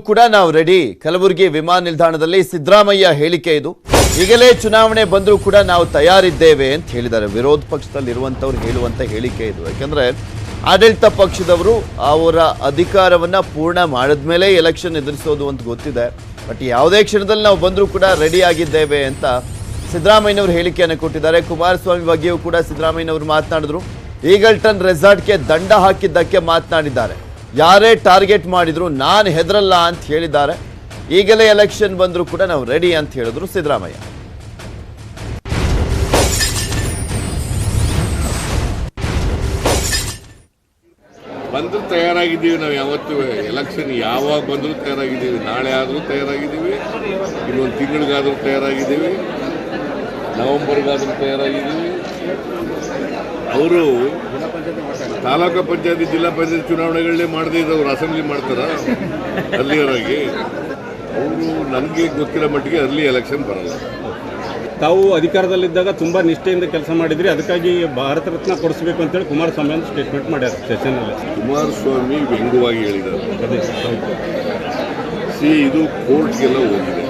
ಕೂಡ ನಾವು ರೆಡಿ. ಕಲಬುರಗಿ ವಿಮಾನ ನಿಲ್ದಾಣದಲ್ಲಿ ಸಿದ್ದರಾಮಯ್ಯ ಹೇಳಿಕೆ ಇದು. ಈಗಲೇ ಚುನಾವಣೆ ಬಂದರೂ ಕೂಡ ನಾವು ತಯಾರಿದ್ದೇವೆ ಅಂತ ಹೇಳಿದ್ದಾರೆ. ವಿರೋಧ ಪಕ್ಷದಲ್ಲಿರುವಂಥವ್ರು ಹೇಳುವಂಥ ಹೇಳಿಕೆ ಇದು. ಯಾಕಂದರೆ ಆಡಳಿತ ಪಕ್ಷದವರು ಅವರ ಅಧಿಕಾರವನ್ನು ಪೂರ್ಣ ಮಾಡಿದ ಮೇಲೆ ಎಲೆಕ್ಷನ್ ಎದುರಿಸೋದು ಅಂತ ಗೊತ್ತಿದೆ. ಬಟ್ ಯಾವುದೇ ಕ್ಷಣದಲ್ಲಿ ನಾವು ಬಂದರೂ ಕೂಡ ರೆಡಿ ಆಗಿದ್ದೇವೆ ಅಂತ ಸಿದ್ದರಾಮಯ್ಯನವರು ಹೇಳಿಕೆಯನ್ನು ಕೊಟ್ಟಿದ್ದಾರೆ. ಕುಮಾರಸ್ವಾಮಿ ಬಗ್ಗೆಯೂ ಕೂಡ ಸಿದ್ದರಾಮಯ್ಯನವರು ಮಾತನಾಡಿದ್ರು. ಈಗಲ್ಟನ್ ರೆಸಾರ್ಟ್ಗೆ ದಂಡ ಹಾಕಿದ್ದಕ್ಕೆ ಮಾತನಾಡಿದ್ದಾರೆ. ಯಾರೇ ಟಾರ್ಗೆಟ್ ಮಾಡಿದ್ರು ನಾನು ಹೆದರಲ್ಲ ಅಂತ ಹೇಳಿದ್ದಾರೆ. ಈಗಲೇ ಎಲೆಕ್ಷನ್ ಬಂದರೂ ಕೂಡ ನಾವು ರೆಡಿ ಅಂತ ಹೇಳಿದ್ರು ಸಿದ್ದರಾಮಯ್ಯ. ಬಂದರೂ ತಯಾರಾಗಿದ್ದೀವಿ. ನಾವು ಯಾವತ್ತೂ ಎಲೆಕ್ಷನ್ ಯಾವಾಗ ಬಂದರೂ ತಯಾರಾಗಿದ್ದೀವಿ. ನಾಳೆ ಆದರೂ ತಯಾರಾಗಿದ್ದೀವಿ, ಇನ್ನೊಂದು ತಿಂಗಳಿಗಾದರೂ ತಯಾರಾಗಿದ್ದೀವಿ, ನವೆಂಬರ್ಗಾದರೂ ತಯಾರಾಗಿದ್ದೀವಿ. ಅವರು ತಾಲೂಕು ಪಂಚಾಯತಿ ಜಿಲ್ಲಾ ಪಂಚಾಯತ್ ಚುನಾವಣೆಗಳನ್ನೇ ಮಾಡದೇ ಇದ್ದವ್ರು ಅಸೆಂಬ್ಲಿ ಮಾಡ್ತಾರ ಅಲ್ಲಿಯವರಾಗಿ. ಅವರು ನನಗೆ ಗೊತ್ತಿರೋ ಮಟ್ಟಿಗೆ ಅಲ್ಲಿ ಎಲೆಕ್ಷನ್ ಬರಲ್ಲ. ತಾವು ಅಧಿಕಾರದಲ್ಲಿದ್ದಾಗ ತುಂಬಾ ನಿಷ್ಠೆಯಿಂದ ಕೆಲಸ ಮಾಡಿದ್ರಿ, ಅದಕ್ಕಾಗಿ ಭಾರತ ರತ್ನ ಕೊಡಿಸಬೇಕು ಅಂತೇಳಿ ಕುಮಾರಸ್ವಾಮಿ ಅಂತ ಸ್ಟೇಟ್ಮೆಂಟ್ ಮಾಡ್ಯಾರ ಸೆಷನ್ನಲ್ಲಿ. ಕುಮಾರಸ್ವಾಮಿ ವ್ಯಂಗ್ಯವಾಗಿ ಹೇಳಿದ್ದಾರೆ. ಇದು ಕೋರ್ಟ್ಗೆಲ್ಲ ಹೋಗಿದೆ.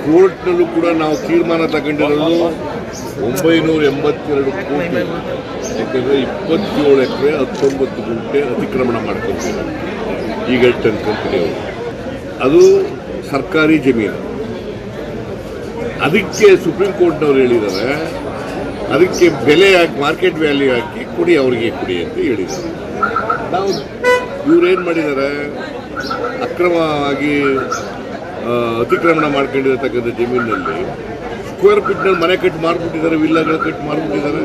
ಕೋರ್ಟ್ನಲ್ಲೂ ಕೂಡ ನಾವು ತೀರ್ಮಾನ ತಗೊಂಡಿರೋದು 982 ಕೋಟಿ. ಯಾಕಂದರೆ 27 ಎಕರೆ 19 ಗುಂಟೆ ಅತಿಕ್ರಮಣ ಮಾಡ್ಕೊಳ್ತಿದ್ದಾರೆ ಈಗಲ್ಟನ್ ಕಂಪನಿಯವರು. ಅದು ಸರ್ಕಾರಿ ಜಮೀನು. ಅದಕ್ಕೆ ಸುಪ್ರೀಂ ಕೋರ್ಟ್ನವ್ರು ಹೇಳಿದ್ದಾರೆ, ಅದಕ್ಕೆ ಬೆಲೆ ಹಾಕಿ ಮಾರ್ಕೆಟ್ ವ್ಯಾಲ್ಯೂ ಹಾಕಿ ಕೊಡಿ, ಅವ್ರಿಗೆ ಕೊಡಿ ಅಂತ ಹೇಳಿದ್ದಾರೆ. ನಾವು ಇವರೇನು ಮಾಡಿದ್ದಾರೆ, ಅಕ್ರಮವಾಗಿ ಅತಿಕ್ರಮಣ ಮಾಡ್ಕೊಂಡಿರತಕ್ಕಂಥ ಜಮೀನಿನಲ್ಲಿ ಸ್ಕ್ವೇರ್ ಫೀಟ್ನಲ್ಲಿ ಮನೆ ಕಟ್ಟಿ ಮಾರ್ಬಿಟ್ಟಿದ್ದಾರೆ, ವಿಲ್ಲಾಗಳು ಕಟ್ಟಿ ಮಾರ್ಬಿಟ್ಟಿದ್ದಾರೆ.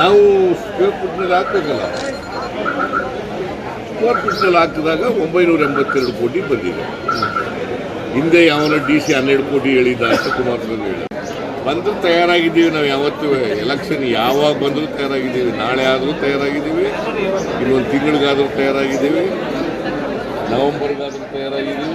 ನಾವು ಸ್ಕ್ವೇರ್ ಫೀಟ್ನಲ್ಲಿ ಹಾಕ್ಬೇಕಲ್ಲ. ಸ್ಕ್ವೇರ್ ಫೀಟ್ನಲ್ಲಿ ಹಾಕಿದಾಗ 982 ಕೋಟಿ ಬಂದಿದೆ. ಹಿಂದೆ ಯಾವನ DC 12 ಕೋಟಿ ಹೇಳಿದ್ದ ಅಂತ ಕುಮಾರಸ್ವಾಮಿ ಹೇಳಿದ. ಬಂದರೂ ತಯಾರಾಗಿದ್ದೀವಿ. ನಾವು ಯಾವತ್ತೂ ಎಲೆಕ್ಷನ್ ಯಾವಾಗ ಬಂದರೂ ತಯಾರಾಗಿದ್ದೀವಿ. ನಾಳೆ ಆದರೂ ತಯಾರಾಗಿದ್ದೀವಿ, ಇನ್ನೊಂದು ತಿಂಗಳಿಗಾದರೂ ತಯಾರಾಗಿದ್ದೀವಿ, ನವೆಂಬರ್ಗಾದರೂ ತಯಾರಾಗಿದ್ದೀವಿ,